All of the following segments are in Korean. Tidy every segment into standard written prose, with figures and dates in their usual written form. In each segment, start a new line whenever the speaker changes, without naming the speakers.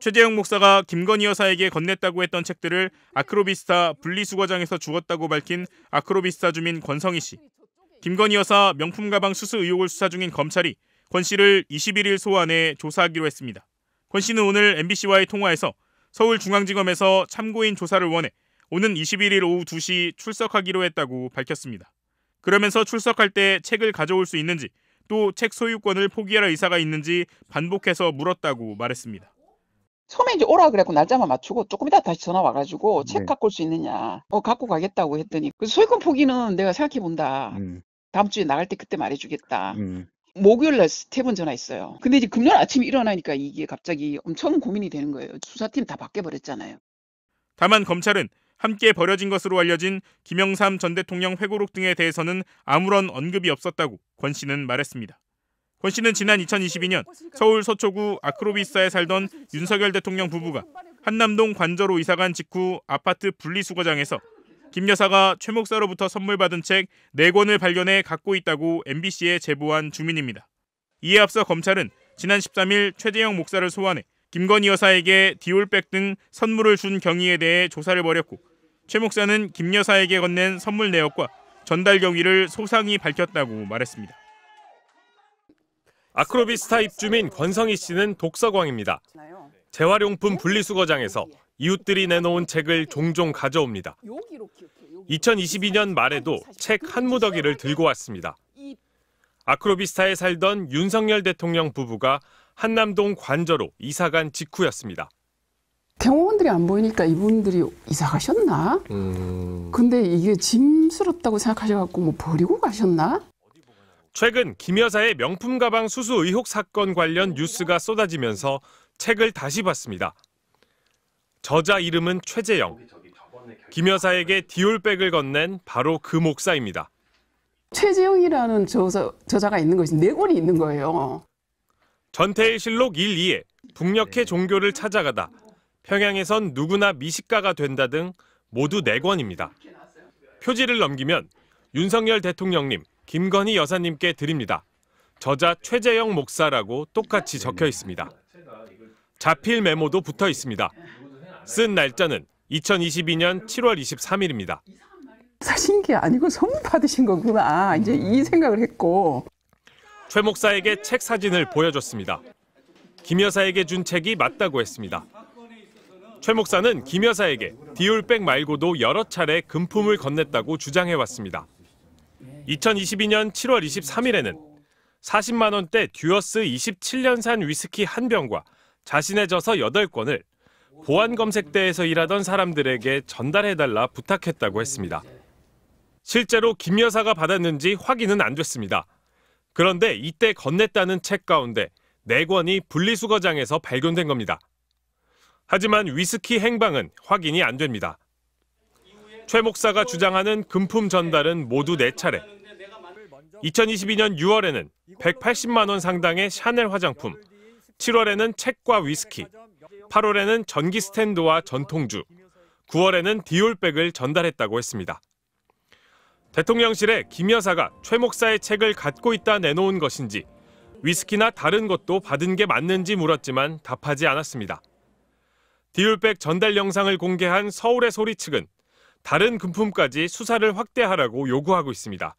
최재형 목사가 김건희 여사에게 건넸다고 했던 책들을 아크로비스타 분리수거장에서 주웠다고 밝힌 아크로비스타 주민 권성희 씨. 김건희 여사 명품 가방 수수 의혹을 수사 중인 검찰이 권 씨를 21일 소환해 조사하기로 했습니다. 권 씨는 오늘 MBC와의 통화에서 서울중앙지검에서 참고인 조사를 원해 오는 21일 오후 2시 출석하기로 했다고 밝혔습니다. 그러면서 출석할 때 책을 가져올 수 있는지 또 책 소유권을 포기할 의사가 있는지 반복해서 물었다고 말했습니다.
처음에 이제 오라 그래갖고 날짜만 맞추고 조금 이따 다시 전화 와가지고 책 갖고 올 수 있느냐. 갖고 가겠다고 했더니 그 소유권 포기는 내가 생각해 본다. 다음 주에 나갈 때 그때 말해주겠다. 목요일 날 3번 전화했어요. 근데 이제 금요일 아침에 일어나니까 이게 갑자기 엄청 고민이 되는 거예요. 수사팀 다 바뀌어버렸잖아요.
다만 검찰은 함께 벌어진 것으로 알려진 김영삼 전 대통령 회고록 등에 대해서는 아무런 언급이 없었다고 권 씨는 말했습니다. 권 씨는 지난 2022년 서울 서초구 아크로비스타에 살던 윤석열 대통령 부부가 한남동 관저로 이사간 직후 아파트 분리수거장에서 김 여사가 최 목사로부터 선물 받은 책 4권을 발견해 갖고 있다고 MBC에 제보한 주민입니다. 이에 앞서 검찰은 지난 13일 최재형 목사를 소환해 김건희 여사에게 디올백 등 선물을 준 경위에 대해 조사를 벌였고 최 목사는 김 여사에게 건넨 선물 내역과 전달 경위를 소상히 밝혔다고 말했습니다.
아크로비스타 입주민 권성희 씨는 독서광입니다. 재활용품 분리수거장에서 이웃들이 내놓은 책을 종종 가져옵니다. 2022년 말에도 책 한 무더기를 들고 왔습니다. 아크로비스타에 살던 윤석열 대통령 부부가 한남동 관저로 이사간 직후였습니다.
경호원들이 안 보이니까 이분들이 이사 가셨나? 근데 이게 짐스럽다고 생각하셔갖고 뭐 버리고 가셨나?
최근 김 여사의 명품 가방 수수 의혹 사건 관련 뉴스가 쏟아지면서 책을 다시 봤습니다. 저자 이름은 최재형. 김 여사에게 디올백을 건넨 바로 그 목사입니다.
최재형이라는 저자가 있는 것이 4권이 있는 거예요.
전태일실록 1, 2에 북녘의 종교를 찾아가다, 평양에선 누구나 미식가가 된다 등 모두 4권입니다. 표지를 넘기면 윤석열 대통령님, 김건희 여사님께 드립니다. 저자 최재형 목사라고 똑같이 적혀 있습니다. 자필 메모도 붙어 있습니다. 쓴 날짜는 2022년 7월 23일입니다.
사신 게 아니고 선물 받으신 거구나. 이제 이 생각을 했고.
최 목사에게 책 사진을 보여줬습니다. 김 여사에게 준 책이 맞다고 했습니다. 최 목사는 김 여사에게 디올백 말고도 여러 차례 금품을 건넸다고 주장해왔습니다. 2022년 7월 23일에는 40만 원대 듀어스 27년산 위스키 한 병과 자신의 저서 8권을 보안검색대에서 일하던 사람들에게 전달해달라 부탁했다고 했습니다. 실제로 김 여사가 받았는지 확인은 안 됐습니다. 그런데 이때 건넸다는 책 가운데 4권이 분리수거장에서 발견된 겁니다. 하지만 위스키 행방은 확인이 안 됩니다. 최 목사가 주장하는 금품 전달은 모두 4차례. 2022년 6월에는 180만 원 상당의 샤넬 화장품, 7월에는 책과 위스키, 8월에는 전기 스탠드와 전통주, 9월에는 디올백을 전달했다고 했습니다. 대통령실에 김 여사가 최 목사의 책을 갖고 있다 내놓은 것인지 위스키나 다른 것도 받은 게 맞는지 물었지만 답하지 않았습니다. 디올백 전달 영상을 공개한 서울의 소리 측은 다른 금품까지 수사를 확대하라고 요구하고 있습니다.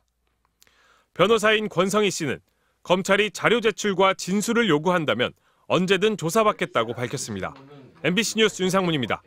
변호사인 권성희 씨는 검찰이 자료 제출과 진술을 요구한다면 언제든 조사받겠다고 밝혔습니다. MBC 뉴스 윤상문입니다.